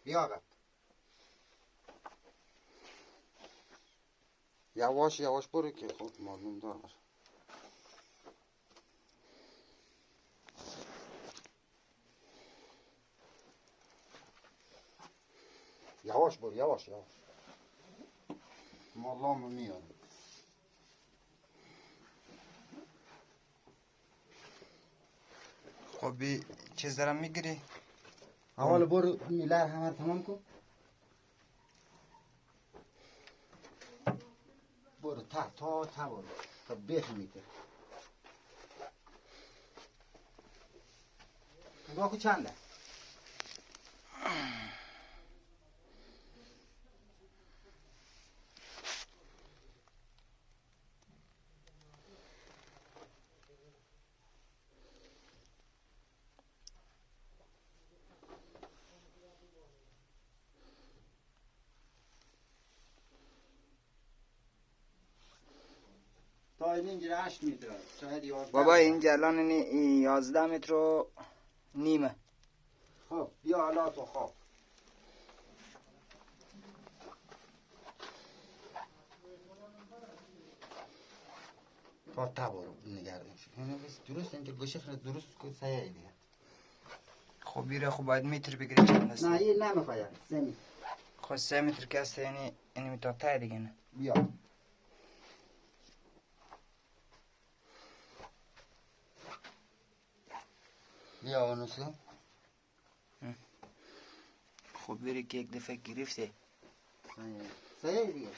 بیا. یواش یواش برو که خب معلوم دار. یواش برو، یواش یواش. مالامو میارم. خب چیز دارم میگیری؟ اول برو میله همه تمام کن. برو تا برو تا بیخ میده. نگاه کن چنده. تا اینجا 8 متر. شاید 11. بابا اینجا الان 11 متر و نیمه. خب بیا حالا تو خواب. تا برو نگردیم شد. درست اینجا گوشه درست کن سایه دیگه. خب بیره خب باید متر بگیری چند است؟ نه این نمیخواد. 3 متر. خب 3 متر که است یعنی اینی تا ته دیگه نه. بیا. بیا اونسو. خب بیره که یک دفعه گرفته. سایه دیگه.